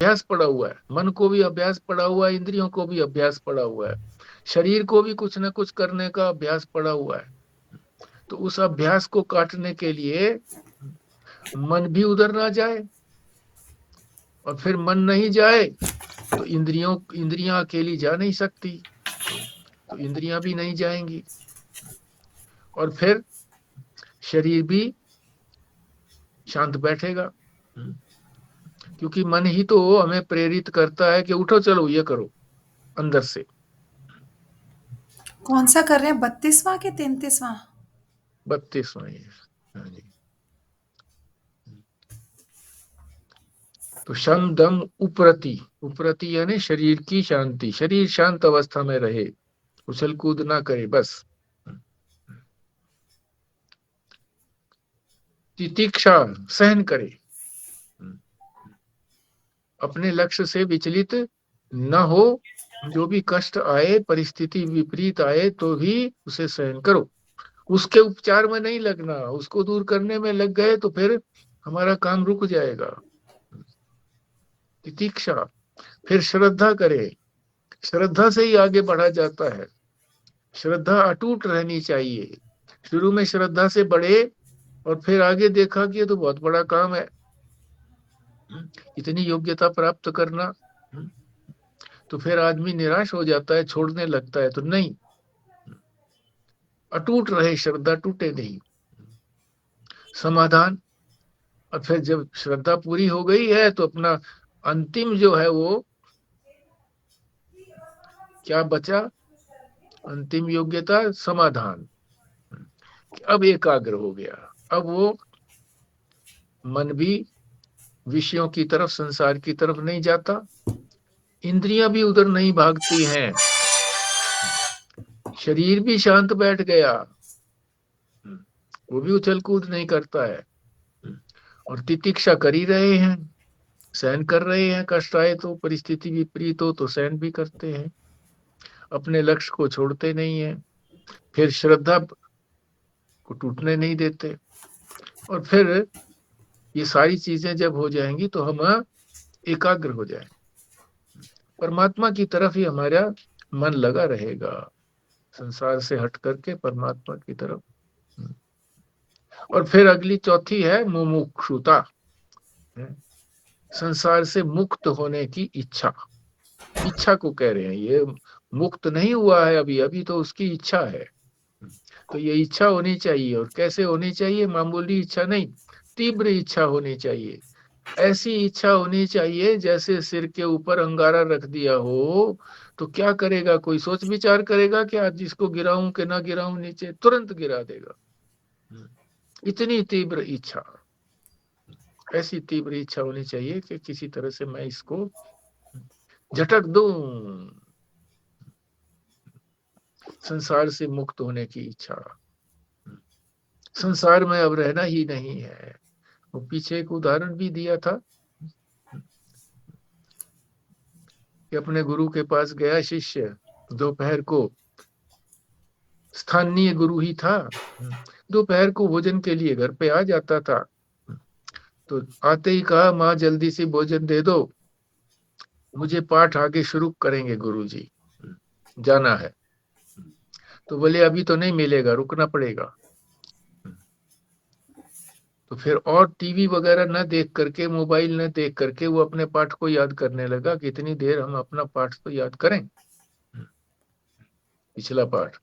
अभ्यास पड़ा हुआ है, मन को भी अभ्यास पड़ा हुआ है, इंद्रियों को भी अभ्यास पड़ा हुआ है, शरीर को भी कुछ ना कुछ करने का अभ्यास पड़ा हुआ है। तो उस अभ्यास को काटने के लिए मन भी उधर ना जाए, और फिर मन नहीं जाए तो इंद्रियां अकेली जा नहीं सकती, तो इंद्रियां भी नहीं जाएंगी, और फिर शरीर भी शांत बैठेगा। क्योंकि मन ही तो हमें प्रेरित करता है कि उठो चलो ये करो, अंदर से। कौन सा कर रहे हैं, 32वां कि 33वां? 32वां ये। हाँ जी। तो शम दम उपरति, उपरति यानी शरीर की शांति, शरीर शांत अवस्था में रहे, उछल कूद ना करे बस। तितिक्षा, सहन करे, अपने लक्ष्य से विचलित न हो, जो भी कष्ट आए, परिस्थिति विपरीत आए तो भी उसे सहन करो, उसके उपचार में नहीं लगना, उसको दूर करने में लग गए तो फिर हमारा काम रुक जाएगा। तितिक्षा, फिर श्रद्धा करे, श्रद्धा से ही आगे बढ़ा जाता है, श्रद्धा अटूट रहनी चाहिए। शुरू में श्रद्धा से बढ़े और फिर आगे देखा कि ये तो बहुत बड़ा काम है, इतनी योग्यता प्राप्त करना, तो फिर आदमी निराश हो जाता है, छोड़ने लगता है। तो नहीं, अटूट रहे, श्रद्धा टूटे नहीं। समाधान, और फिर जब श्रद्धा पूरी हो गई है तो अपना अंतिम जो है वो क्या बचा, अंतिम योग्यता समाधान। अब एकाग्र हो गया, अब वो मन भी विषयों की तरफ, संसार की तरफ नहीं जाता, इंद्रियां भी उधर नहीं भागती हैं, शरीर भी शांत बैठ गया, वो भी उछल कूद नहीं करता है, और तितिक्षा कर ही रहे हैं, सहन कर रहे हैं, कष्ट आए तो, परिस्थिति विपरीत हो तो सहन भी करते हैं, अपने लक्ष्य को छोड़ते नहीं है, फिर श्रद्धा को टूटने नहीं देते, और फिर ये सारी चीजें जब हो जाएंगी तो हम एकाग्र हो जाएंगे, परमात्मा की तरफ ही हमारा मन लगा रहेगा, संसार से हट करके परमात्मा की तरफ। और फिर अगली चौथी है मुमुक्षुता, संसार से मुक्त होने की इच्छा, इच्छा को कह रहे हैं, ये मुक्त नहीं हुआ है अभी, अभी तो उसकी इच्छा है। तो ये इच्छा होनी चाहिए, और कैसे होनी चाहिए, मामूली इच्छा नहीं, तीव्र इच्छा होनी चाहिए, ऐसी इच्छा होनी चाहिए जैसे सिर के ऊपर अंगारा रख दिया हो तो क्या करेगा, कोई सोच विचार करेगा कि आज जिसको गिराऊं कि ना गिराऊं, नीचे तुरंत गिरा देगा। इतनी तीव्र इच्छा, ऐसी तीव्र इच्छा होनी चाहिए कि किसी तरह से मैं इसको झटक दूं, संसार से मुक्त होने की इच्छा, संसार में अब रहना ही नहीं है। वो पीछे एक उदाहरण भी दिया था कि अपने गुरु के पास गया शिष्य, दोपहर को, स्थानीय गुरु ही था, दोपहर को भोजन के लिए घर पे आ जाता था, तो आते ही कहा, माँ जल्दी से भोजन दे दो, मुझे पाठ आगे शुरू करेंगे गुरु जी, जाना है। तो बोले अभी तो नहीं मिलेगा, रुकना पड़ेगा। तो फिर और टीवी वगैरह न देख करके, मोबाइल न देख करके वो अपने पाठ को याद करने लगा कि इतनी देर हम अपना पाठ तो याद करें, पिछला पाठ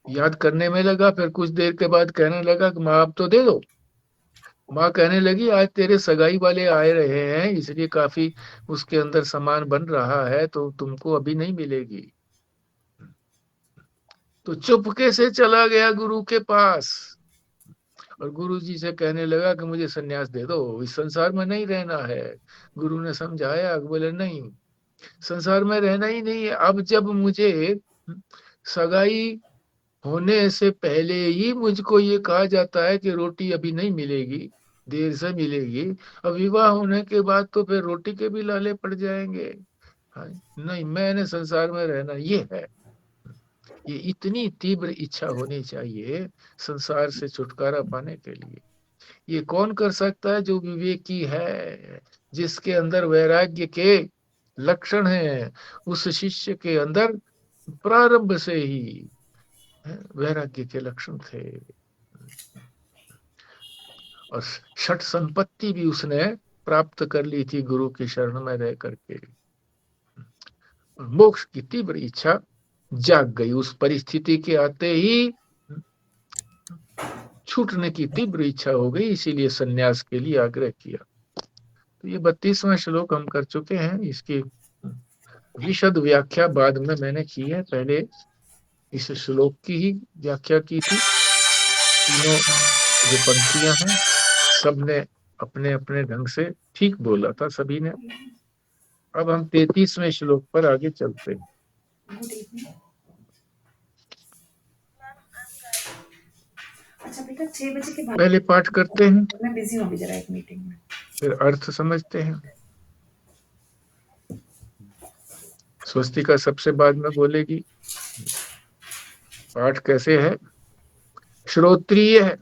याद करने में लगा। फिर कुछ देर के बाद कहने लगा कि माँ अब तो दे दो। माँ कहने लगी आज तेरे सगाई वाले आए रहे हैं, इसलिए काफी उसके अंदर सामान बन रहा है, तो तुमको अभी नहीं मिलेगी। तो चुपके से चला गया गुरु के पास, और गुरु जी से कहने लगा कि मुझे सन्यास दे दो, इस संसार में नहीं रहना है। गुरु ने समझाया, बोले नहीं, संसार में रहना ही नहीं है। अब जब मुझे सगाई होने से पहले ही मुझको ये कहा जाता है कि रोटी अभी नहीं मिलेगी, देर से मिलेगी, अब विवाह होने के बाद तो फिर रोटी के भी लाले पड़ जाएंगे। हाँ, नहीं, मैंने संसार में रहना ये है। ये इतनी तीव्र इच्छा होनी चाहिए संसार से छुटकारा पाने के लिए। ये कौन कर सकता है? जो विवेकी है, जिसके अंदर वैराग्य के लक्षण हैं। उस शिष्य के अंदर प्रारंभ से ही वैराग्य के लक्षण थे, और षट संपत्ति भी उसने प्राप्त कर ली थी गुरु की शरण में रह करके। और मोक्ष की तीव्र इच्छा जाग गई उस परिस्थिति के आते ही। छूटने की तीव्र इच्छा हो गई, इसीलिए सन्यास के लिए आग्रह किया। तो ये 32वां श्लोक हम कर चुके हैं। इसकी विशद व्याख्या बाद में मैंने की है, पहले इस श्लोक की ही व्याख्या की थी। तीनों जो पंक्तियां हैं, सबने अपने अपने ढंग से ठीक बोला था सभी ने। अब हम 33वें श्लोक पर आगे चलते हैं। अच्छा बेटा, 6 बजे के बाद पहले पाठ करते हैं, मैं बिजी हूँ अभी जरा एक मीटिंग में। फिर अर्थ समझते हैं। स्वस्तिका सबसे बाद में बोलेगी। पाठ कैसे है? श्रोत्रिय है।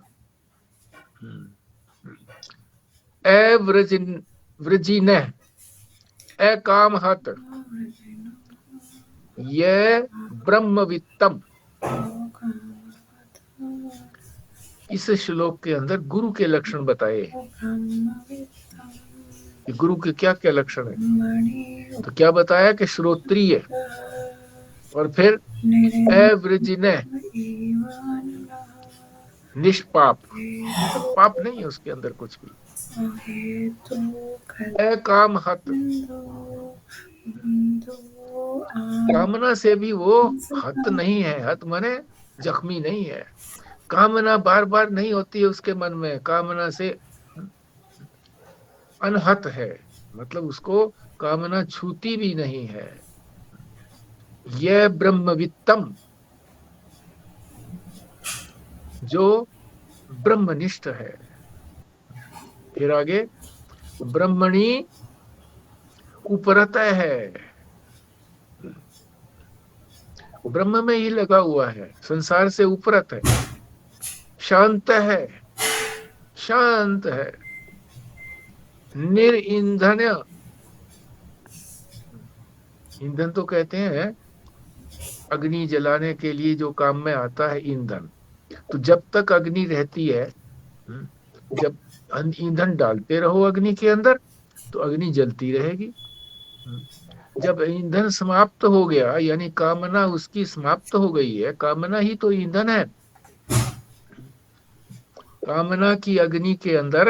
व्रजिन काम हत ये ब्रह्मवित्तम। इस श्लोक के अंदर गुरु के लक्षण बताए। गुरु के क्या क्या लक्षण है? तो क्या बताया कि श्रोत्रिय, और फिर अवृजिन, निष्पाप, मतलब पाप नहीं है उसके अंदर कुछ भी। अकाम हत, कामना से भी वो हत नहीं है। हत माने जख्मी नहीं है। कामना बार बार नहीं होती है उसके मन में, कामना से अनहत है, मतलब उसको कामना छूती भी नहीं है। यह ब्रह्मवित्तम, जो ब्रह्मनिष्ठ है। फिर आगे, ब्रह्मणी उपरत है, ब्रह्म में ही लगा हुआ है, संसार से उपरत है। शांत है, शांत है। निरईंधन, ईंधन तो कहते हैं अग्नि जलाने के लिए जो काम में आता है, ईंधन। तो जब तक अग्नि रहती है, जब ईंधन डालते रहो अग्नि के अंदर, तो अग्नि जलती रहेगी। जब ईंधन समाप्त हो गया, यानी कामना उसकी समाप्त हो गई है, कामना ही तो ईंधन है। कामना की अग्नि के अंदर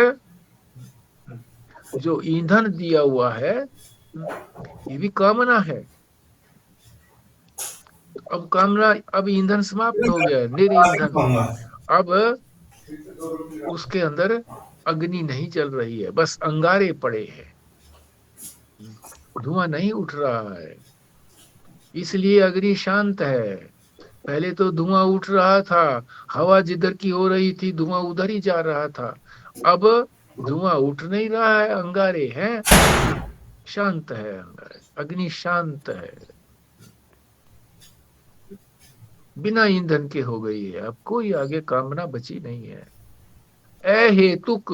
जो ईंधन दिया हुआ है, ये भी कामना है। अब कामना, अब ईंधन समाप्त हो गया, निरईंधन। अब उसके अंदर अग्नि नहीं जल रही है, बस अंगारे पड़े हैं, धुआं नहीं उठ रहा है। इसलिए अग्नि शांत है। पहले तो धुआं उठ रहा था, हवा जिधर की हो रही थी धुआं उधर ही जा रहा था। अब धुआं उठ नहीं रहा है, अंगारे हैं, शांत है अंगारे, अग्नि शांत है, बिना ईंधन के हो गई है। अब कोई आगे कामना बची नहीं है। अहेतुक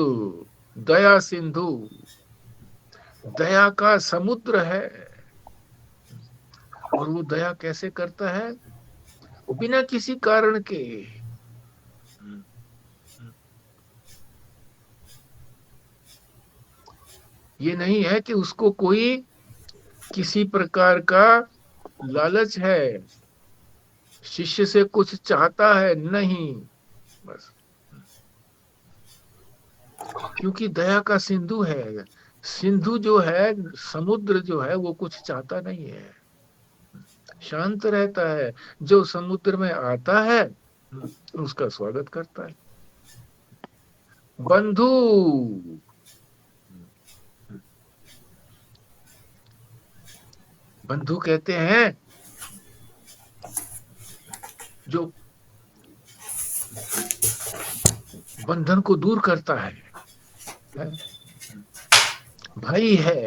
दया सिंधु, दया का समुद्र है। और वो दया कैसे करता है? बिना किसी कारण के। ये नहीं है कि उसको कोई किसी प्रकार का लालच है, शिष्य से कुछ चाहता है, नहीं, बस क्योंकि दया का सिंधु है। सिंधु जो है, समुद्र जो है, वो कुछ चाहता नहीं है, शांत रहता है। जो समुद्र में आता है उसका स्वागत करता है। बंधु, बंधु कहते हैं जो बंधन को दूर करता है? भाई है?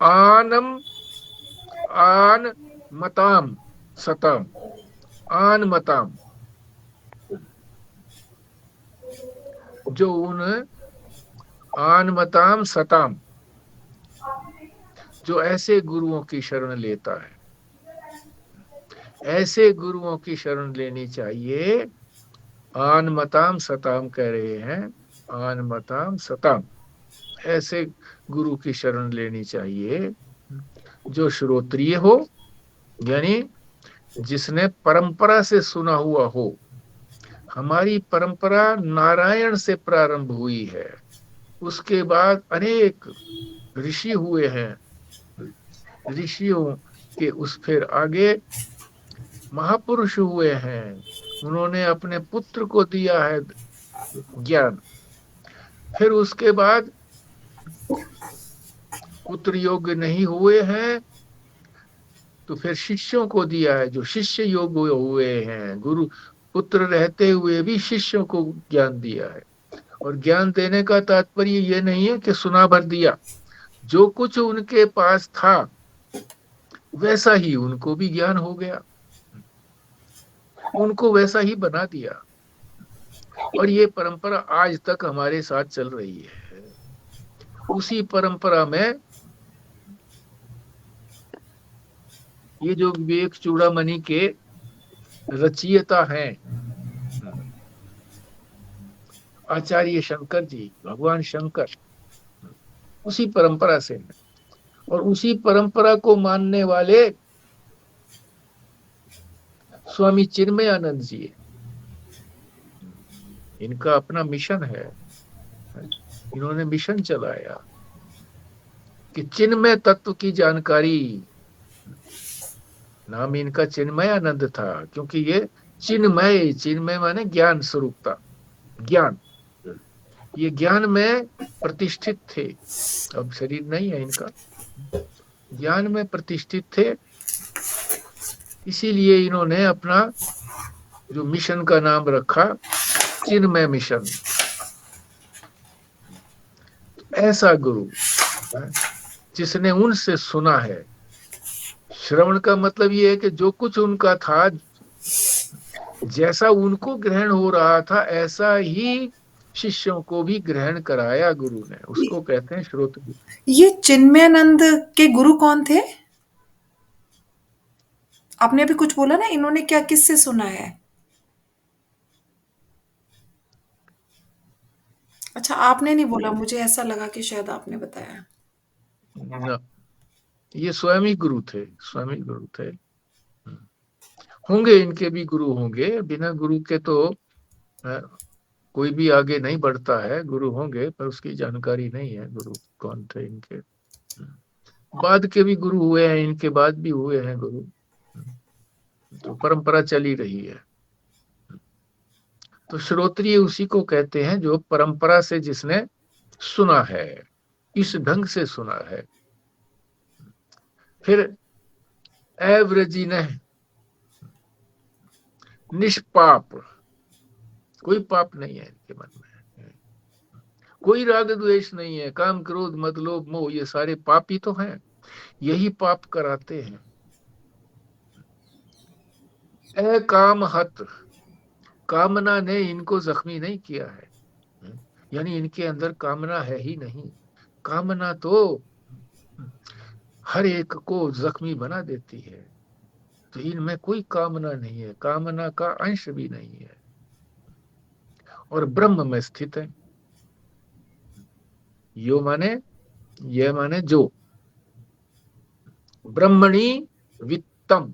आनम आन मताम सताम, आन मताम, जो उन आन मताम सताम, जो ऐसे गुरुओं की शरण लेता है, ऐसे गुरुओं की शरण लेनी चाहिए। आन मताम सताम कह रहे हैं, आन मताम सताम, ऐसे गुरु की शरण लेनी चाहिए जो श्रोत्रिय हो, यानी जिसने परंपरा से सुना हुआ हो। हमारी परंपरा नारायण से प्रारंभ हुई है, उसके बाद अनेक ऋषि हुए हैं, ऋषियों के उस फिर आगे महापुरुष हुए हैं, उन्होंने अपने पुत्र को दिया है ज्ञान। फिर उसके बाद पुत्र योग्य नहीं हुए हैं तो फिर शिष्यों को दिया है, जो शिष्य योग्य हुए हैं। गुरु पुत्र रहते हुए भी शिष्यों को ज्ञान दिया है। और ज्ञान देने का तात्पर्य ये नहीं है कि सुना भर दिया, जो कुछ उनके पास था वैसा ही उनको भी ज्ञान हो गया, उनको वैसा ही बना दिया। और ये परंपरा आज तक हमारे साथ चल रही है। उसी परंपरा में ये जो विवेक चूड़ामणि के रचयिता हैं आचार्य शंकर जी, भगवान शंकर, उसी परंपरा से हैं। और उसी परंपरा को मानने वाले स्वामी चिन्मयानंद जी, इनका अपना मिशन है, इन्होंने मिशन चलाया कि चिन्मय तत्व की जानकारी। नाम इनका चिन्मयानंद था क्योंकि ये चिन्मय, चिन्मय माने ज्ञान स्वरूपता, ज्ञान, ये ज्ञान में प्रतिष्ठित थे। अब शरीर नहीं है इनका, ज्ञान में प्रतिष्ठित थे। इसीलिए इन्होंने अपना जो मिशन का नाम रखा चिन्मय मिशन। ऐसा गुरु जिसने उनसे सुना है। श्रवण का मतलब ये है कि जो कुछ उनका था, जैसा उनको ग्रहण हो रहा था ऐसा ही शिष्यों को भी ग्रहण कराया गुरु ने, उसको कहते हैं श्रोत गुरु। ये चिन्मयानंद के गुरु कौन थे? आपने अभी कुछ बोला ना, इन्होंने क्या किससे सुना है? अच्छा, आपने नहीं बोला, मुझे ऐसा लगा कि शायद आपने बताया। न, ये स्वयं ही गुरु थे, स्वयं ही गुरु थे। होंगे इनके भी गुरु होंगे, बिना गुरु के तो कोई भी आगे नहीं बढ़ता है। गुरु होंगे पर उसकी जानकारी नहीं है गुरु कौन थे इनके। बाद के भी गुरु हुए हैं, इनके बाद भी हुए हैं गुरु, तो परंपरा चली रही है। तो श्रोत्रिय उसी को कहते हैं जो परंपरा से जिसने सुना है, इस ढंग से सुना है। फिर एवरेजिन निष्पाप, कोई पाप नहीं है इनके मन में, कोई राग द्वेष नहीं है, काम क्रोध मद लोभ मोह ये सारे पाप ही तो हैं, यही पाप कराते हैं। काम हत, कामना ने इनको जख्मी नहीं किया है, यानी इनके अंदर कामना है ही नहीं। कामना तो हर एक को जख्मी बना देती है, तो इनमें कोई कामना नहीं है, कामना का अंश भी नहीं है, और ब्रह्म में स्थित है। यो माने, ये माने जो, ब्रह्मणी वित्तम,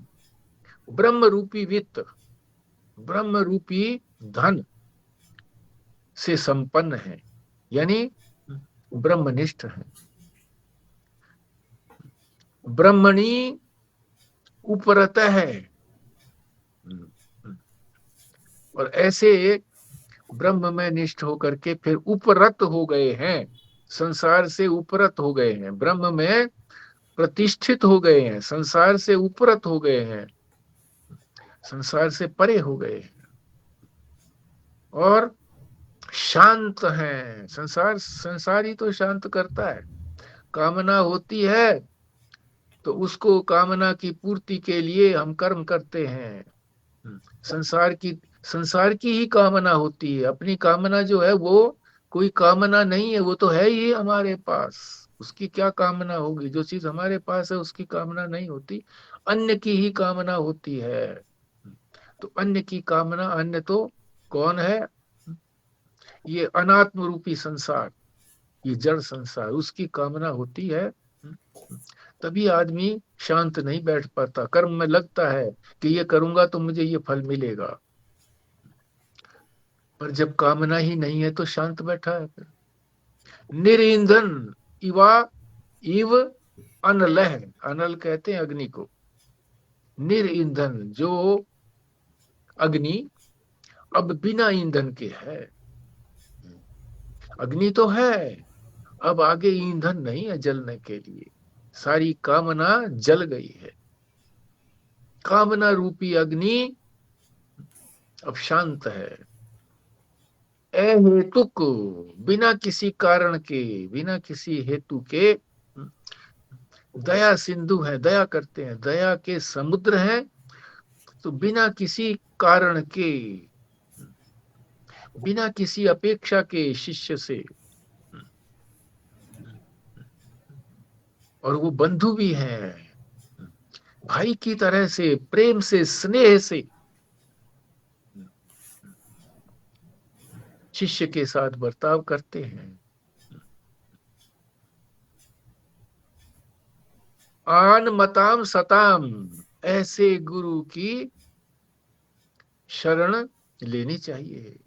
ब्रह्म रूपी वित्त, ब्रह्म रूपी धन से संपन्न है, यानी ब्रह्मनिष्ठ है। ब्रह्मणी उपरत है, और ऐसे ब्रह्म में निष्ठ होकर के फिर उपरत हो गए हैं, संसार से उपरत हो गए हैं, ब्रह्म में प्रतिष्ठित हो गए हैं, संसार से उपरत हो गए हैं, संसार से परे हो गए हैं, और शांत हैं। संसार, संसार ही तो शांत करता है। कामना होती है तो उसको कामना की पूर्ति के लिए हम कर्म करते हैं। संसार की संसार की ही कामना होती है। अपनी कामना जो है वो कोई कामना नहीं है, वो तो है ही हमारे पास। उसकी क्या कामना होगी? जो चीज हमारे पास है उसकी कामना नहीं होती, अन्य की ही कामना होती है। तो अन्य की कामना, अन्य तो कौन है? ये अनात्म रूपी संसार, ये जड़ संसार, उसकी कामना होती है। तभी आदमी शांत नहीं बैठ पाता, कर्म में लगता है कि ये करूंगा तो मुझे ये फल मिलेगा। पर जब कामना ही नहीं है तो शांत बैठा है फिर। निरींधन इवा इव अनलह, अनल कहते हैं अग्नि को। निरींधन जो अग्नि अब बिना ईंधन के है। अग्नि तो है, अब आगे ईंधन नहीं है जलने के लिए। सारी कामना जल गई है। कामना रूपी अग्नि अब शांत है। अहेतुक, बिना किसी कारण के, बिना किसी हेतु के दया सिंधु है, दया करते हैं, दया के समुद्र हैं। तो बिना किसी कारण के, बिना किसी अपेक्षा के शिष्य से, और वो बंधु भी हैं, भाई की तरह से, प्रेम से, स्नेह से शिष्य के साथ बर्ताव करते हैं। आन मताम सताम, ऐसे गुरु की शरण लेनी चाहिए।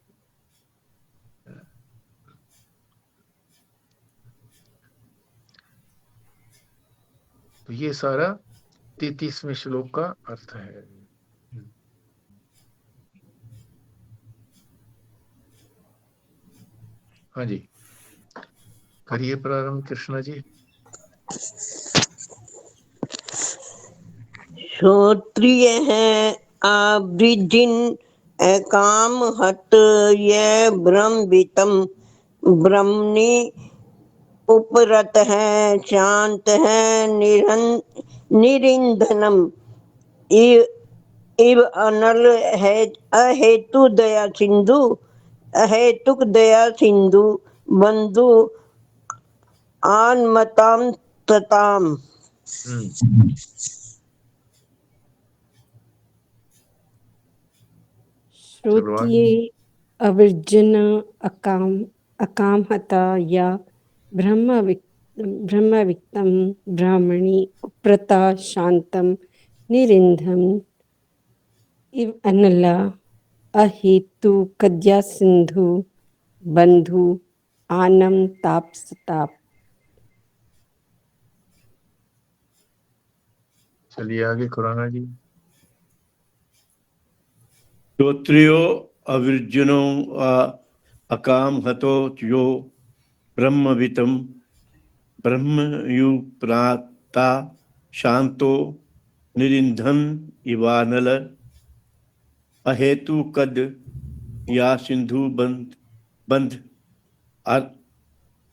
तो ये सारा 33वें श्लोक का अर्थ है। हाँ जी, करिए प्रारंभ कृष्णा जी। श्रोत्रिय है आवृजिन अकाम हत ये ब्रह्मवितम ब्रह्मणि उपरत है शांत है निरिंधनम इव इव अनल है अहेतु दया सिंधु अहेतुक दया सिंधु बंधु आनमताम तताम। चलो आगे। श्रोत्रिये अवर्जन अकामहता या ब्रह्मवित्तं ब्राह्मणि उप्रता शान्तं निरिन्धम् इव अनला अहेतुकद्या सिन्धु बन्धु आनं तापसताप। चलिए आगे खुराना जी। श्रोत्रियो अविर्जनो अकाम हतो यो ब्रह्मवितम ब्रह्मयुप्राता शांतो निरिंधन इवानल अहेतु कद या सिंधु बंध बंध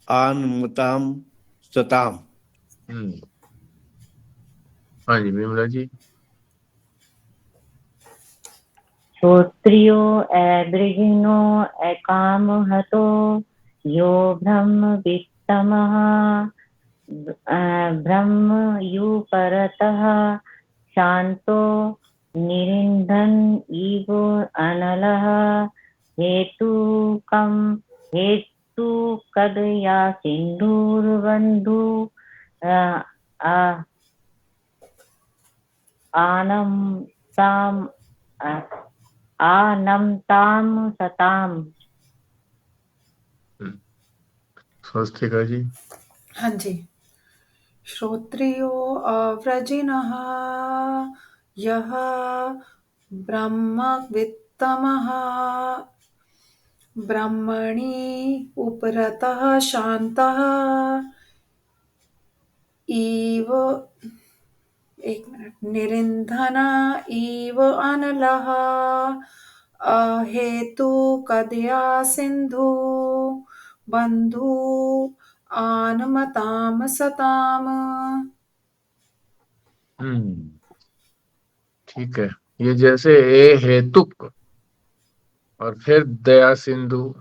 आनमताम सताम। हाँ जी विमला जी। श्रोत्रियो अवृजिनो अकामहतो यो ब्रह्मवित्तमः ब्रह्मयुपरतः शांतो निरिंधन इव अनलः हेतुकद या सिंधुर्बन्धु आनमताम सताम। स्वस्तिका जी। हाँ जी। श्रोत्रियो अव्रजिनः यः ब्रह्मवित्तमः ब्रह्मणि उपरतः शान्तः इव एक मिनट निरिंधन इव अनलः अहेतुकदया सिंधु बंधु आनमताम सताम। ठीक है। ये जैसे ए हेतुक और फिर दया सिंधु,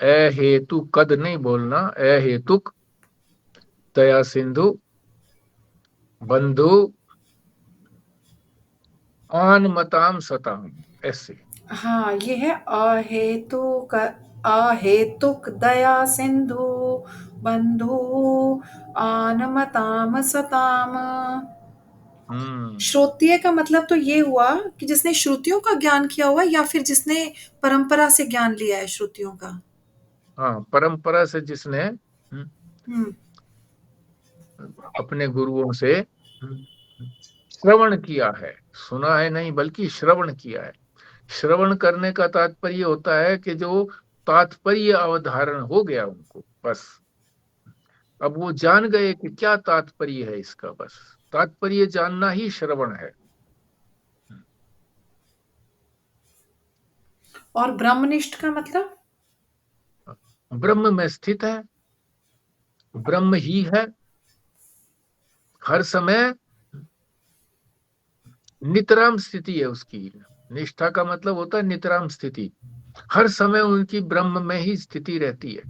ए हेतु कद नहीं बोलना, ए हेतुक दया सिंधु बंधु आन मताम सताम, ऐसे। हाँ, ये है अहेतुक दया सिंधु बंधु आनमताम सताम। हम्म। श्रोत्रिय का मतलब तो ये हुआ कि जिसने श्रुतियों का ज्ञान किया हुआ या फिर जिसने परंपरा से ज्ञान लिया है श्रुतियों का। हाँ, परंपरा से जिसने हम्म। अपने गुरुओं से श्रवण किया है, सुना है नहीं बल्कि श्रवण किया है। श्रवण करने का तात्पर्य होता है कि जो तात्पर्य अवधारण हो गया उनको, बस अब वो जान गए कि क्या तात्पर्य है इसका, बस तात्पर्य जानना ही श्रवण है। और ब्रह्मनिष्ठ का मतलब ब्रह्म में स्थित है, ब्रह्म ही है, हर समय नितराम स्थिति है उसकी। निष्ठा का मतलब होता है नितराम स्थिति, हर समय उनकी ब्रह्म में ही स्थिति रहती है।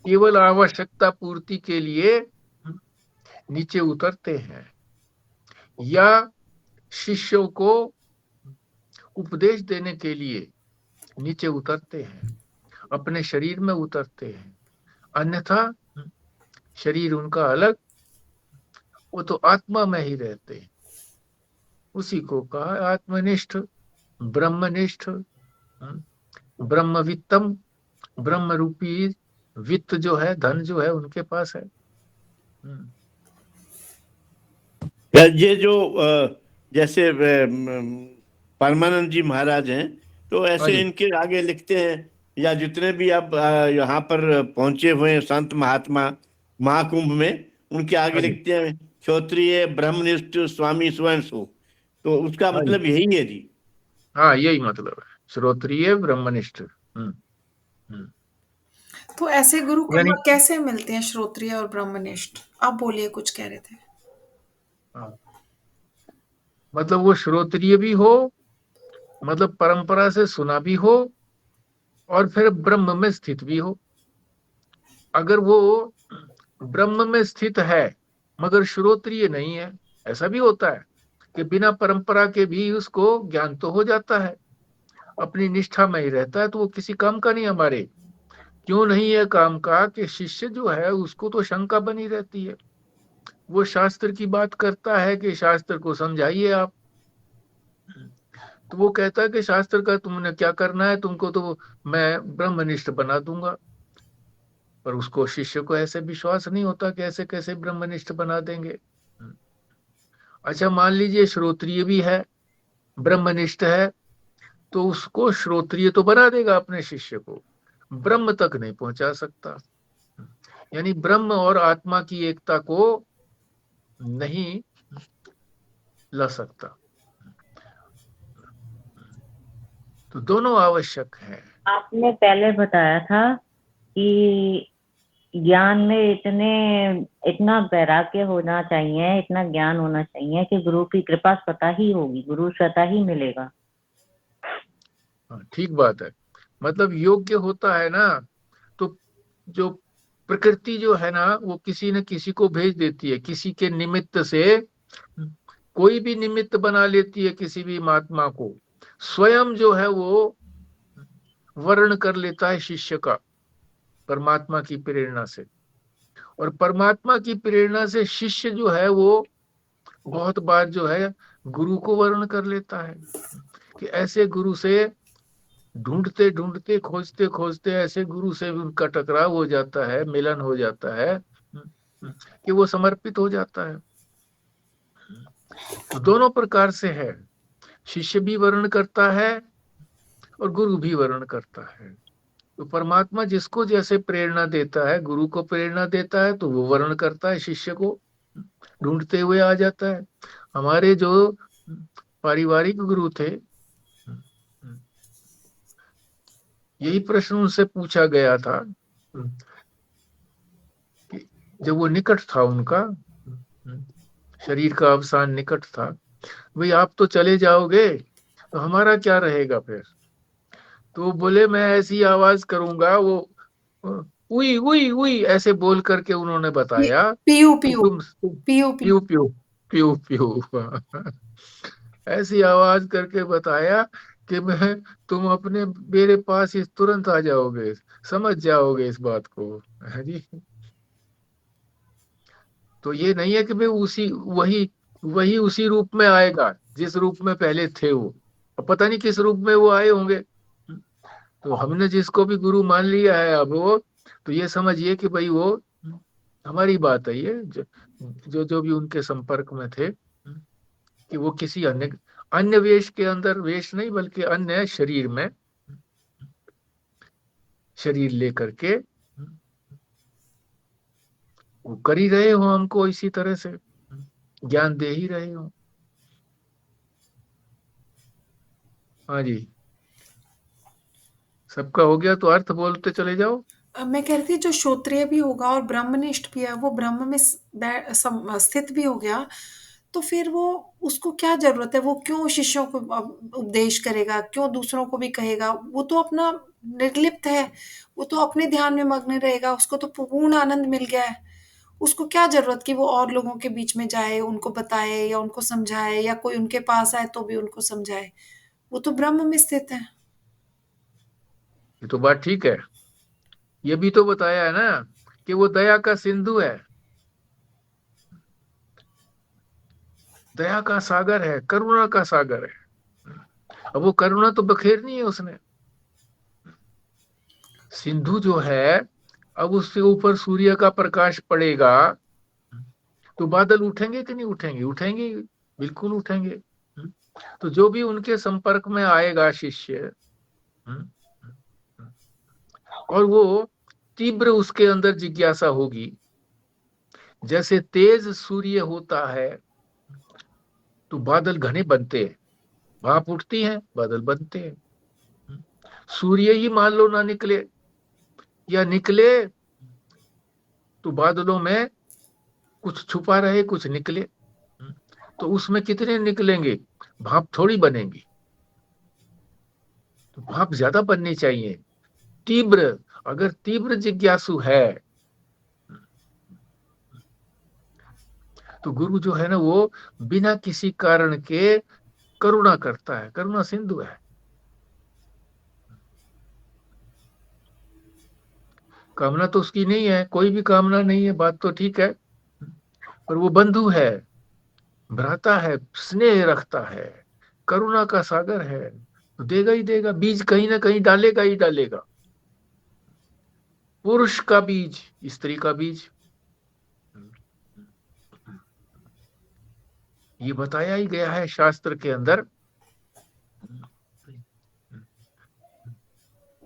केवल आवश्यकता पूर्ति के लिए नीचे उतरते हैं या शिष्यों को उपदेश देने के लिए नीचे उतरते हैं, अपने शरीर में उतरते हैं। अन्यथा शरीर उनका अलग, वो तो आत्मा में ही रहते हैं। उसी को कहा आत्मनिष्ठ, ब्रह्मनिष्ठ। ब्रह्मवित्तम, ब्रह्म रूपी वित्त जो है, धन जो है उनके पास है। ये जो जैसे परमानंद जी महाराज हैं, तो ऐसे इनके आगे लिखते हैं, या जितने भी अब यहाँ पर पहुंचे हुए हैं संत महात्मा महाकुंभ में, उनके आगे लिखते हैं क्षत्रिय ब्रह्मनिष्ठ स्वामी स्वयं सु। तो उसका मतलब यही है जी। हाँ, यही मतलब है, श्रोत्रिय ब्रह्मनिष्ठ। तो ऐसे गुरु को कैसे मिलते हैं, श्रोत्रिय और ब्रह्मनिष्ठ? आप बोलिए, कुछ कह रहे थे। मतलब वो श्रोत्रिय भी हो, मतलब परंपरा से सुना भी हो, और फिर ब्रह्म में स्थित भी हो। अगर वो ब्रह्म में स्थित है मगर श्रोत्रिय नहीं है, ऐसा भी होता है कि बिना परंपरा के भी उसको ज्ञान तो हो जाता है, अपनी निष्ठा में ही रहता है, तो वो किसी काम का नहीं। हमारे क्यों नहीं है काम का कि शिष्य जो है उसको तो शंका बनी रहती है। वो शास्त्र की बात करता है कि शास्त्र को समझाइए आप, तो वो कहता है कि शास्त्र का तुमने क्या करना है, तुमको तो मैं ब्रह्मनिष्ठ बना दूंगा। पर उसको, शिष्य को ऐसे विश्वास नहीं होता कि ऐसे कैसे ब्रह्मनिष्ठ बना देंगे। अच्छा, मान लीजिए श्रोत्रिय भी है, ब्रह्मनिष्ठ है, तो उसको श्रोत्रिय तो बना देगा अपने शिष्य को, ब्रह्म तक नहीं पहुंचा सकता। यानी ब्रह्म और आत्मा की एकता को नहीं ला सकता। तो दोनों आवश्यक है। आपने पहले बताया था कि ज्ञान में इतना वैराग्य होना चाहिए, इतना ज्ञान होना चाहिए कि गुरु की कृपा स्वतः ही होगी, गुरु स्वतः ही मिलेगा। ठीक बात है। मतलब योग्य होता है ना, तो जो प्रकृति जो है ना, वो किसी न किसी को भेज देती है, किसी के निमित्त से कोई भी निमित्त बना लेती है किसी भी महात्मा को। स्वयं जो है वो वर्ण कर लेता है शिष्य का परमात्मा की प्रेरणा से, और परमात्मा की प्रेरणा से शिष्य जो है वो बहुत बार जो है गुरु को वर्ण कर लेता है। कि ऐसे गुरु से ढूंढते ढूंढते, खोजते खोजते ऐसे गुरु से उनका टकराव हो जाता है, मिलन हो जाता है कि वो समर्पित हो जाता है। तो दोनों प्रकार से है, शिष्य भी वर्ण करता है और गुरु भी वर्ण करता है। तो परमात्मा जिसको जैसे प्रेरणा देता है, गुरु को प्रेरणा देता है तो वो वर्ण करता है, शिष्य को ढूंढते हुए आ जाता है। हमारे जो पारिवारिक गुरु थे, यही प्रश्न उनसे पूछा गया था कि जब वो निकट था उनका, शरीर का अवसान निकट था। भाई आप तो चले जाओगे तो हमारा क्या रहेगा फिर? तो बोले मैं ऐसी आवाज करूंगा, वो उई उई उई ऐसे बोल करके उन्होंने बताया पीयू कि पीयू तुम पीयू प्यू पीयू। प्यू प्यू प्यू ऐसी आवाज करके बताया कि मैं तुम अपने मेरे पास इस तुरंत आ जाओगे, समझ जाओगे इस बात को, है जी। तो ये नहीं है कि भाई उसी वही वही उसी रूप में आएगा जिस रूप में पहले थे वो, अब पता नहीं किस रूप में वो आए होंगे। तो हमने जिसको भी गुरु मान लिया है अब वो, तो ये समझिए कि भाई वो हमारी बात है, ये जो जो भी उनके संपर्क में थे, कि वो किसी अन्य अन्य वेश के अंदर, वेश नहीं बल्कि अन्य शरीर में शरीर लेकर के वो कर ही रहे हो, हमको इसी तरह से ज्ञान दे ही रहे हो। हाँ जी, सबका हो गया तो अर्थ बोलते चले जाओ। मैं कह रही थी जो श्रोत्रिय भी होगा और ब्रह्मनिष्ठ भी है, वो ब्रह्म में स्थित भी हो गया, तो फिर वो उसको क्या जरूरत है, वो क्यों शिष्यों को उपदेश करेगा, क्यों दूसरों को भी कहेगा? वो तो अपना निर्लिप्त है, वो तो अपने ध्यान में मग्न रहेगा, उसको तो पूर्ण आनंद मिल गया है। उसको क्या जरूरत कि वो और लोगों के बीच में जाए, उनको बताए या उनको समझाए, या कोई उनके पास आए तो भी उनको समझाए? वो तो ब्रह्म में स्थित है। ये तो बात ठीक है, ये भी तो बताया है ना कि वो दया का सिंधु है, दया का सागर है, करुणा का सागर है। अब वो करुणा तो बखेरनी है उसने। सिंधु जो है, अब उससे ऊपर सूर्य का प्रकाश पड़ेगा तो बादल उठेंगे कि नहीं उठेंगे? उठेंगे, बिल्कुल उठेंगे। तो जो भी उनके संपर्क में आएगा शिष्य, और वो तीव्र उसके अंदर जिज्ञासा होगी, जैसे तेज सूर्य होता है तो बादल घने बनते हैं, भाप उठती है, बादल बनते हैं। सूर्य ही मान लो ना निकले, या निकले तो बादलों में कुछ छुपा रहे, कुछ निकले, तो उसमें कितने निकलेंगे? भाप थोड़ी बनेंगी। तो भाप ज्यादा बननी चाहिए, तीव्र। अगर तीव्र जिज्ञासु है तो गुरु जो है ना, वो बिना किसी कारण के करुणा करता है, करुणा सिंधु है। कामना तो उसकी नहीं है, कोई भी कामना नहीं है, बात तो ठीक है, पर वो बंधु है, भ्राता है, स्नेह रखता है, करुणा का सागर है, तो देगा ही देगा, बीज कहीं ना कहीं डालेगा ही डालेगा। पुरुष का बीज, स्त्री का बीज, ये बताया ही गया है शास्त्र के अंदर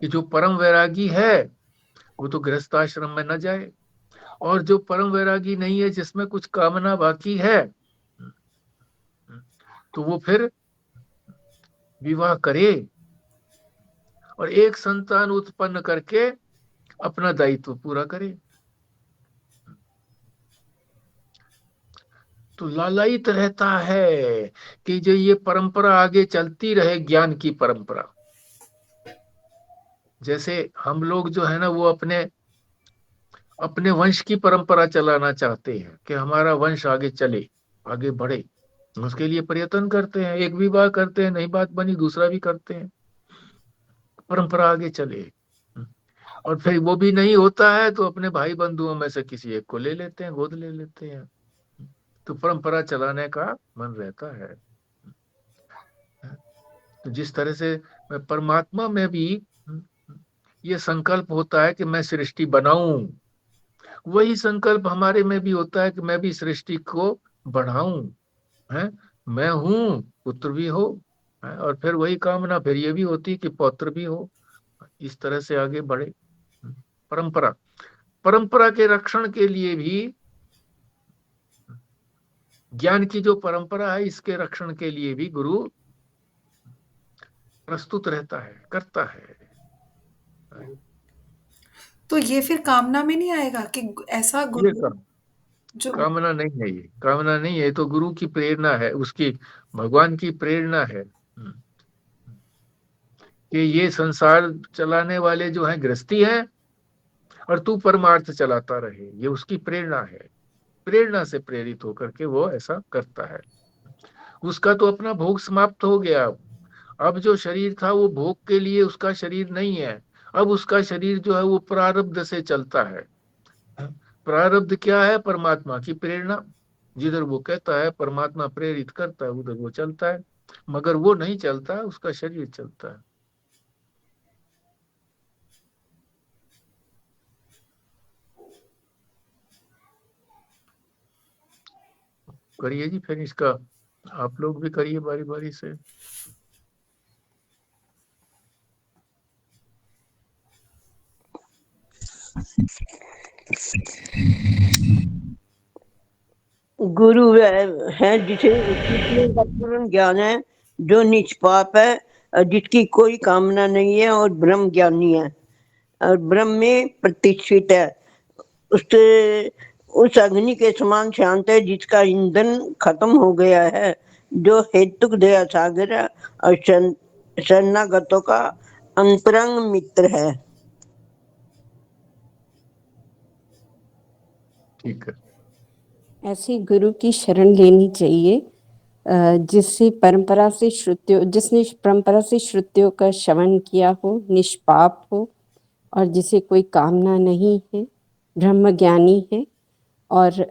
कि जो परम वैरागी है वो तो गृहस्थाश्रम में न जाए, और जो परम वैरागी नहीं है, जिसमें कुछ कामना बाकी है, तो वो फिर विवाह करे और एक संतान उत्पन्न करके अपना दायित्व पूरा करे। तो लालायित रहता है कि जो ये परंपरा आगे चलती रहे, ज्ञान की परंपरा। जैसे हम लोग जो है ना, वो अपने अपने वंश की परंपरा चलाना चाहते हैं कि हमारा वंश आगे चले, आगे बढ़े, उसके लिए प्रयत्न करते हैं, एक विवाह करते हैं, नई बात बनी दूसरा भी करते हैं, परंपरा आगे चले। और फिर वो भी नहीं होता है तो अपने भाई बंधुओं में से किसी एक को ले लेते हैं, गोद ले लेते हैं, तो परंपरा चलाने का मन रहता है। तो जिस तरह से परमात्मा में भी ये संकल्प होता है कि मैं सृष्टि बनाऊं, वही संकल्प हमारे में भी होता है कि मैं भी सृष्टि को बढ़ाऊं, है, मैं हूं, पुत्र भी हो, है, और फिर वही कामना फिर ये भी होती है कि पौत्र भी हो, इस तरह से आगे बढ़े। परंपरा परंपरा के रक्षण के लिए भी, ज्ञान की जो परंपरा है इसके रक्षण के लिए भी गुरु प्रस्तुत रहता है, करता है। तो ये फिर कामना में नहीं आएगा कि ऐसा ये गुरु काम जो कामना नहीं है, ये कामना नहीं है, तो गुरु की प्रेरणा है, उसकी भगवान की प्रेरणा है कि ये संसार चलाने वाले जो हैं गृहस्थी हैं और तू परमार्थ चलाता रहे, ये उसकी प्रेरणा है। प्रेरणा से प्रेरित होकर के वो ऐसा करता है। उसका तो अपना भोग समाप्त हो गया। अब जो शरीर था वो भोग के लिए उसका शरीर नहीं है। अब उसका शरीर जो है वो प्रारब्ध से चलता है। प्रारब्ध क्या है? परमात्मा की प्रेरणा। जिधर वो कहता है, परमात्मा प्रेरित करता है, उधर वो चलता है। मगर वो नहीं चलता, उसका शरीर चलता है। करिए जी, फिर इसका आप लोग भी करिए बारी बारी से। गुरु वह है जिसे ईश्वर का पूर्ण ज्ञान है, जो निष्पाप है और जिसकी कोई कामना नहीं है और ब्रह्म ज्ञानी है और ब्रह्म में प्रतिष्ठित है। उससे उस अग्नि के समान शांत है जिसका ईंधन खत्म हो गया है, जो हेतुक दया सागर है और शरणागतों का अंतरंग मित्र है। ठीक है। ऐसी गुरु की शरण लेनी चाहिए जिसने परंपरा से श्रुतियों का श्रवण किया हो, निष्पाप हो और जिसे कोई कामना नहीं है, ब्रह्म ज्ञानी है और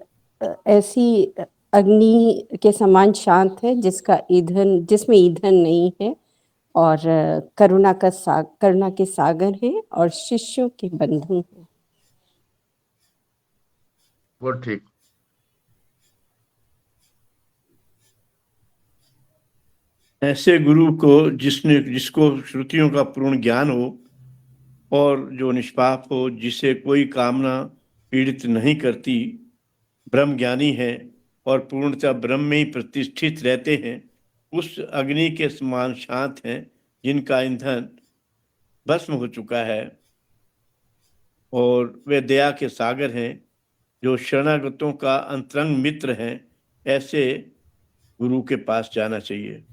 ऐसी अग्नि के समान शांत है जिसमें ईंधन नहीं है और करुणा के सागर है और शिष्यों के बंधु हैं। वो ठीक। ऐसे गुरु को जिसको श्रुतियों का पूर्ण ज्ञान हो और जो निष्पाप हो, जिसे कोई कामना पीड़ित नहीं करती, ब्रह्म ज्ञानी है और पूर्णतः ब्रह्म में ही प्रतिष्ठित रहते हैं, उस अग्नि के समान शांत हैं जिनका ईंधन भस्म हो चुका है, और वे दया के सागर हैं जो शरणागतों का अंतरंग मित्र हैं। ऐसे गुरु के पास जाना चाहिए।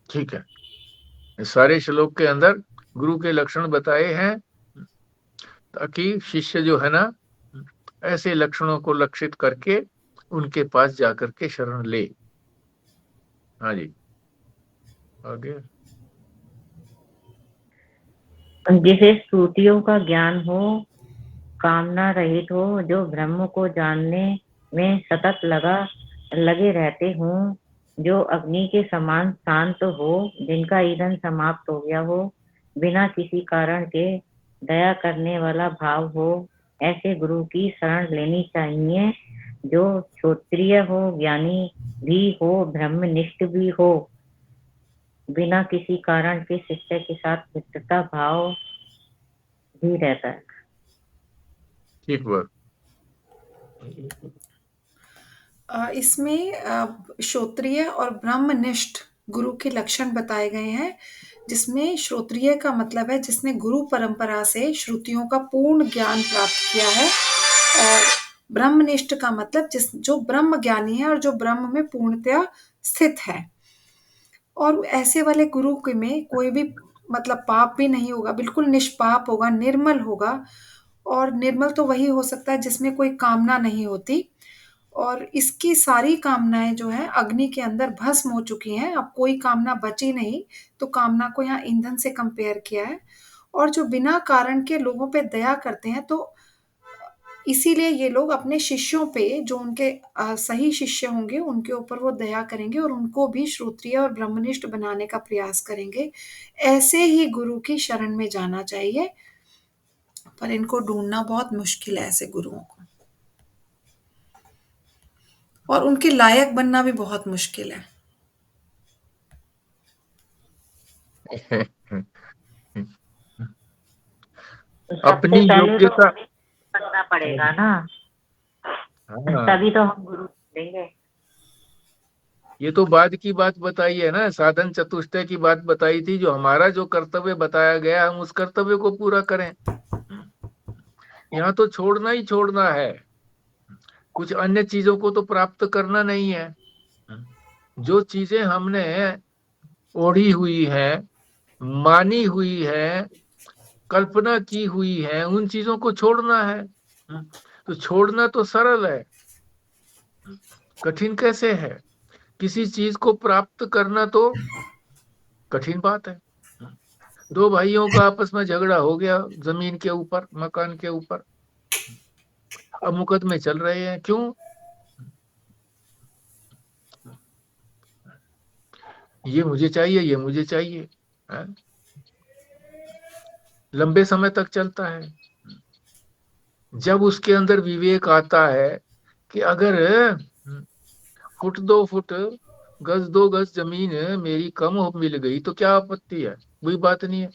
ठीक है। इस सारे श्लोक के अंदर गुरु के लक्षण बताए हैं ताकि शिष्य जो है ना, ऐसे लक्षणों को लक्षित करके उनके पास जाकर के शरण ले। हाँ जी, आगे। जिसे श्रुतियों का ज्ञान हो, कामना रहित हो, जो ब्रह्म को जानने में सतत लगे रहते हों, जो अग्नि के समान शांत हो, जिनका ईंधन समाप्त हो गया हो, बिना किसी कारण के दया करने वाला भाव हो, ऐसे गुरु की शरण लेनी चाहिए, जो श्रोत्रिय हो, ज्ञानी भी हो, ब्रह्मनिष्ठ भी हो, बिना किसी कारण के शिष्य के साथ मित्रता भाव भी रहता है। ठीक बात। इसमें श्रोत्रिय और ब्रह्मनिष्ठ गुरु के लक्षण बताए गए हैं, जिसमें श्रोत्रिय का मतलब है जिसने गुरु परंपरा से श्रुतियों का पूर्ण ज्ञान प्राप्त किया है, और ब्रह्मनिष्ठ का मतलब जो ब्रह्म ज्ञानी है और जो ब्रह्म में पूर्णतया स्थित है। और ऐसे वाले गुरु के में कोई भी मतलब पाप भी नहीं होगा, बिल्कुल निष्पाप होगा, निर्मल होगा। और निर्मल तो वही हो सकता है जिसमें कोई कामना नहीं होती, और इसकी सारी कामनाएं जो है अग्नि के अंदर भस्म हो चुकी हैं, अब कोई कामना बची नहीं। तो कामना को यहाँ ईंधन से कंपेयर किया है। और जो बिना कारण के लोगों पे दया करते हैं, तो इसीलिए ये लोग अपने शिष्यों पे, जो उनके सही शिष्य होंगे, उनके ऊपर वो दया करेंगे और उनको भी श्रोत्रिय और ब्रह्मनिष्ठ बनाने का प्रयास करेंगे। ऐसे ही गुरु की शरण में जाना चाहिए, पर इनको ढूंढना बहुत मुश्किल है, ऐसे गुरुओं को, और उनके लायक बनना भी बहुत मुश्किल है। अपनी योग्यता करना पड़ेगा ना, हाँ, तभी तो हम गुरु देंगे। ये तो बाद की बात बताई है ना, साधन चतुष्टय की बात बताई थी। जो हमारा जो कर्तव्य बताया गया, हम उस कर्तव्य को पूरा करें। यहाँ तो छोड़ना ही छोड़ना है। कुछ अन्य चीजों को तो प्राप्त करना नहीं है। जो चीजें हमने ओढ़ी हुई है, मानी हुई है, कल्पना की हुई है, उन चीजों को छोड़ना है। तो छोड़ना तो सरल है, कठिन कैसे है? किसी चीज को प्राप्त करना तो कठिन बात है। दो भाइयों का आपस में झगड़ा हो गया जमीन के ऊपर, मकान के ऊपर, अब मुकदमे चल रहे हैं। क्यों? ये मुझे चाहिए, ये मुझे चाहिए, है? लंबे समय तक चलता है। जब उसके अंदर विवेक आता है कि अगर फुट दो फुट, गज दो गज जमीन मेरी कम हो मिल गई तो क्या आपत्ति है? कोई बात नहीं है।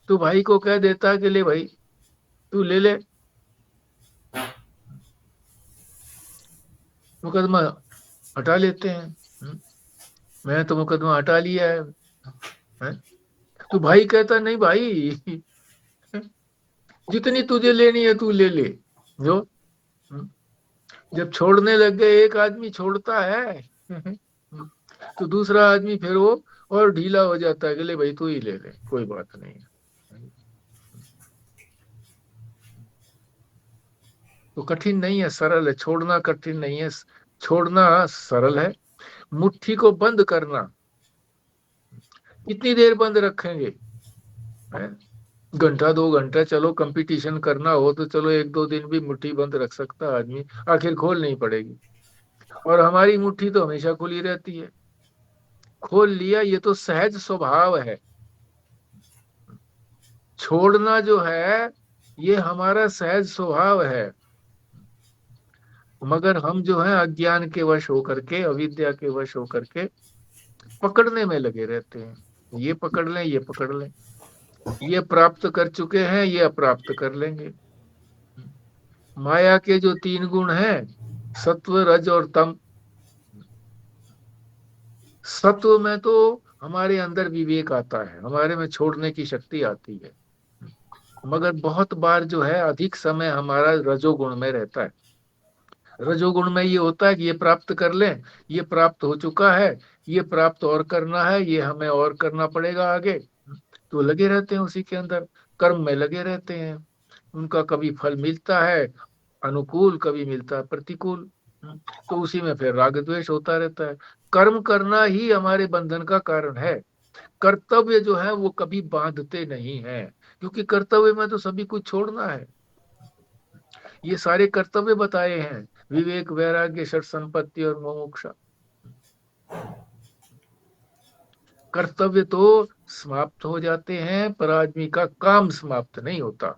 तो भाई को कह देता है कि ले भाई तू ले ले, मुकदमा हटा लेते हैं। मैं तो मुकदमा हटा लिया है? तो भाई कहता नहीं भाई, जितनी तुझे लेनी है तू ले ले। जो जब छोड़ने लग गए, एक आदमी छोड़ता है तो दूसरा आदमी फिर वो और ढीला हो जाता है कि ले भाई तू ही ले ले, कोई बात नहीं है। तो कठिन नहीं है, सरल है। छोड़ना कठिन नहीं है, छोड़ना सरल है। मुट्ठी को बंद करना, कितनी देर बंद रखेंगे? घंटा 2 घंटा, चलो कंपटीशन करना हो तो चलो 1-2 दिन भी मुट्ठी बंद रख सकता है आदमी, आखिर खोल नहीं पड़ेगी। और हमारी मुट्ठी तो हमेशा खुली रहती है। खोल लिया, ये तो सहज स्वभाव है। छोड़ना जो है ये हमारा सहज स्वभाव है, मगर हम जो है अज्ञान के वश होकर के, अविद्या के वश होकर के पकड़ने में लगे रहते हैं। ये पकड़ लें, ये पकड़ लें, ये प्राप्त कर चुके हैं, ये अप्राप्त कर लेंगे। माया के जो 3 गुण हैं, सत्व रज और तम। सत्व में तो हमारे अंदर विवेक आता है, हमारे में छोड़ने की शक्ति आती है, मगर बहुत बार जो है अधिक समय हमारा रजोगुण में रहता है। रजोगुण में ये होता है कि ये प्राप्त कर लें, ये प्राप्त हो चुका है, ये प्राप्त और करना है, ये हमें और करना पड़ेगा आगे। तो लगे रहते हैं उसी के अंदर, कर्म में लगे रहते हैं। उनका कभी फल मिलता है अनुकूल, कभी मिलता है प्रतिकूल, तो उसी में फिर राग द्वेष होता रहता है। कर्म करना ही हमारे बंधन का कारण है। कर्तव्य जो है वो कभी बांधते नहीं है, क्योंकि कर्तव्य में तो सभी कुछ छोड़ना है। ये सारे कर्तव्य बताए हैं, विवेक, वैराग्य, षट संपत्ति और मोक्षा। कर्तव्य तो समाप्त हो जाते हैं, पर आदमी का काम समाप्त नहीं होता।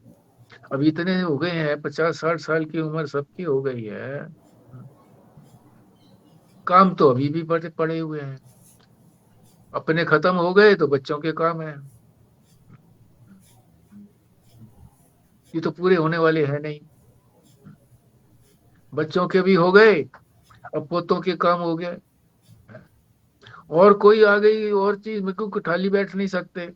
अब इतने हो गए हैं, 50-60 साल की उम्र सबकी हो गई है, काम तो अभी भी पड़े हुए हैं। अपने खत्म हो गए तो बच्चों के काम है, ये तो पूरे होने वाले हैं नहीं। बच्चों के भी हो गए, अब पोतों के काम हो गए, और कोई आ गई और चीज, में को खाली बैठ नहीं सकते।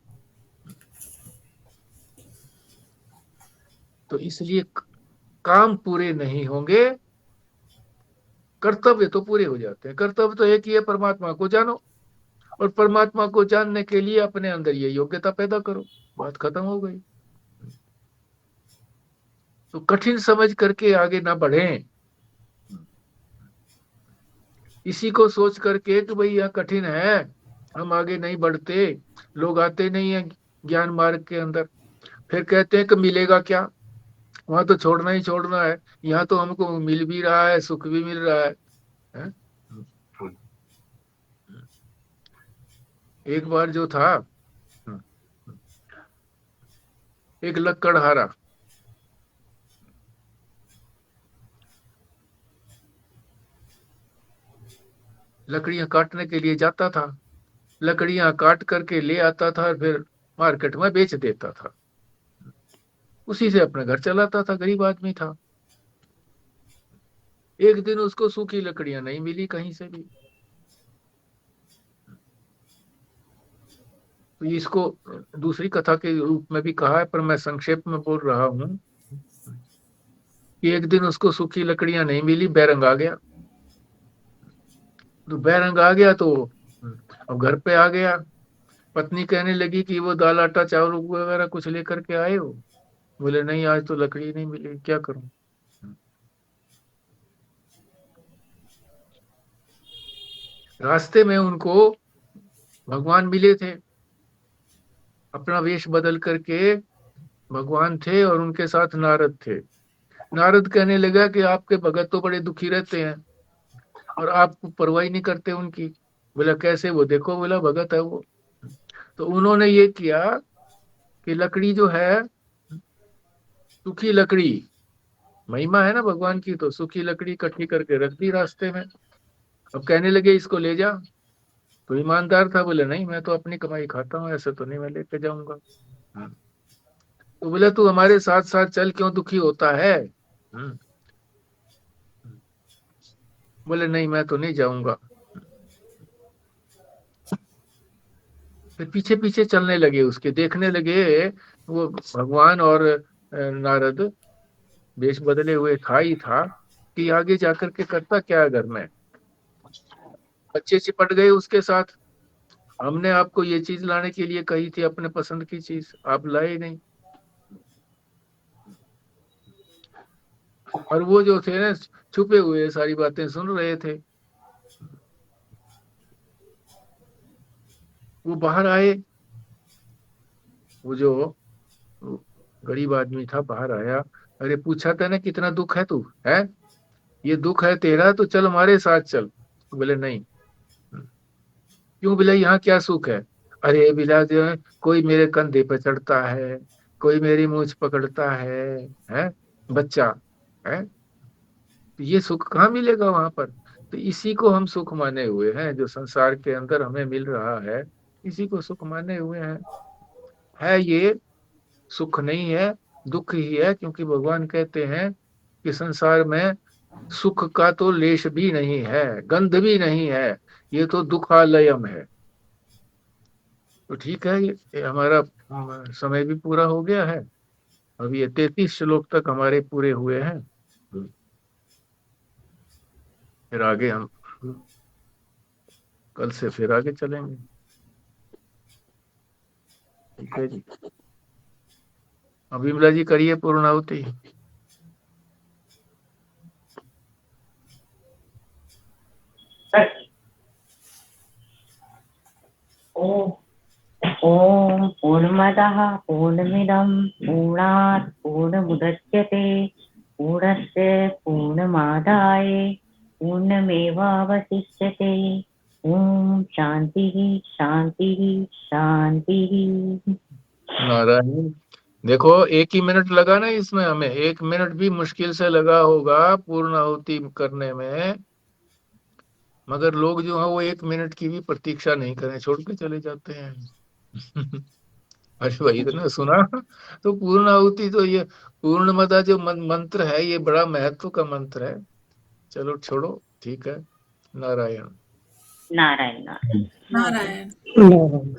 तो इसलिए काम पूरे नहीं होंगे, कर्तव्य तो पूरे हो जाते हैं। कर्तव्य तो एक ही है, परमात्मा को जानो, और परमात्मा को जानने के लिए अपने अंदर ये योग्यता पैदा करो, बात खत्म हो गई। तो कठिन समझ करके आगे ना बढ़ें, इसी को सोच करके कि भाई यह कठिन है, हम आगे नहीं बढ़ते, लोग आते नहीं है ज्ञान मार्ग के अंदर, फिर कहते हैं कि मिलेगा क्या, वहां तो छोड़ना ही छोड़ना है, यहाँ तो हमको मिल भी रहा है, सुख भी मिल रहा है? एक बार जो था, एक लक्कड़हारा लकड़ियां काटने के लिए जाता था, लकड़ियां काट करके ले आता था और फिर मार्केट में बेच देता था, उसी से अपना घर चलाता था, गरीब आदमी था। एक दिन उसको सूखी लकड़ियां नहीं मिली कहीं से भी, तो इसको दूसरी कथा के रूप में भी कहा है, पर मैं संक्षेप में बोल रहा हूं कि एक दिन उसको सूखी लकड़ियां नहीं मिली, बैरंग आ गया। तो बैरंग आ गया तो अब घर पे आ गया। पत्नी कहने लगी कि वो दाल आटा चावल वगैरह कुछ लेकर के आए हो? बोले नहीं, आज तो लकड़ी नहीं मिली, क्या करूं। रास्ते में उनको भगवान मिले थे, अपना वेश बदल करके भगवान थे, और उनके साथ नारद थे। नारद कहने लगा कि आपके भगत तो बड़े दुखी रहते हैं और आप परवाही नहीं करते उनकी। बोला कैसे? वो देखो, बोला भगत है वो। तो उन्होंने ये किया कि लकड़ी जो है, सूखी लकड़ी, महिमा है ना भगवान की, तो सूखी लकड़ी इकट्ठी करके रख दी रास्ते में। अब कहने लगे इसको ले जा। तो ईमानदार था, बोले नहीं, मैं तो अपनी कमाई खाता हूँ, ऐसे तो नहीं मैं लेके जाऊंगा। तो बोले तू हमारे साथ साथ चल, क्यों दुखी होता है? बोले नहीं, मैं तो नहीं जाऊंगा। फिर पीछे पीछे चलने लगे, उसके देखने लगे। वो भगवान और नारद वेश बदले हुए था ही था कि आगे जाकर के करता क्या है घर में। बच्चे चिपट गए उसके साथ। हमने आपको ये चीज लाने के लिए कही थी, अपने पसंद की चीज, आप लाए नहीं। और वो जो थे ना, छुपे हुए सारी बातें सुन रहे थे। वो बाहर आए, वो जो गरीब आदमी था बाहर आया। अरे पूछा था ना कितना दुख है तू, है ये दुख है तेरा, तो चल हमारे साथ चल। बोले नहीं। क्यों? बोले यहाँ क्या सुख है? अरे बिला जो है, कोई मेरे कंधे पे चढ़ता है, कोई मेरी मूंछ पकड़ता है बच्चा, है तो ये सुख कहाँ मिलेगा वहां पर? तो इसी को हम सुख माने हुए हैं, जो संसार के अंदर हमें मिल रहा है, इसी को सुख माने हुए हैं। है ये सुख नहीं है, दुख ही है, क्योंकि भगवान कहते हैं कि संसार में सुख का तो लेश भी नहीं है, गंध भी नहीं है, ये तो दुखालयम है। तो ठीक है, ये हमारा समय भी पूरा हो गया है। अब ये 33 श्लोक तक हमारे पूरे हुए हैं। फिर आगे हम कल से फिर आगे चलेंगे। ठीक है जी। अब विमला जी करिए पूर्णाहुति। ओम पूर्णमदः पूर्णमिदं पूर्णात् पूर्णमुदच्यते पूर्णस्य पूर्णमादाय पूर्णमेवावशिष्यते। ओम शांति शांति शांति। नारायण। देखो 1 ही मिनट लगा ना इसमें, हमें 1 मिनट भी मुश्किल से लगा होगा पूर्णाहुति करने में, मगर लोग जो है वो 1 मिनट की भी प्रतीक्षा नहीं करें, छोड़ के चले जाते हैं। अरे भाई इतना सुना। तो पूर्णाहुति तो ये पूर्णमदा जो मंत्र है, ये बड़ा महत्व का मंत्र है। चलो छोड़ो, ठीक है। नारायण नारायण नारायण। नारायण। नारायण।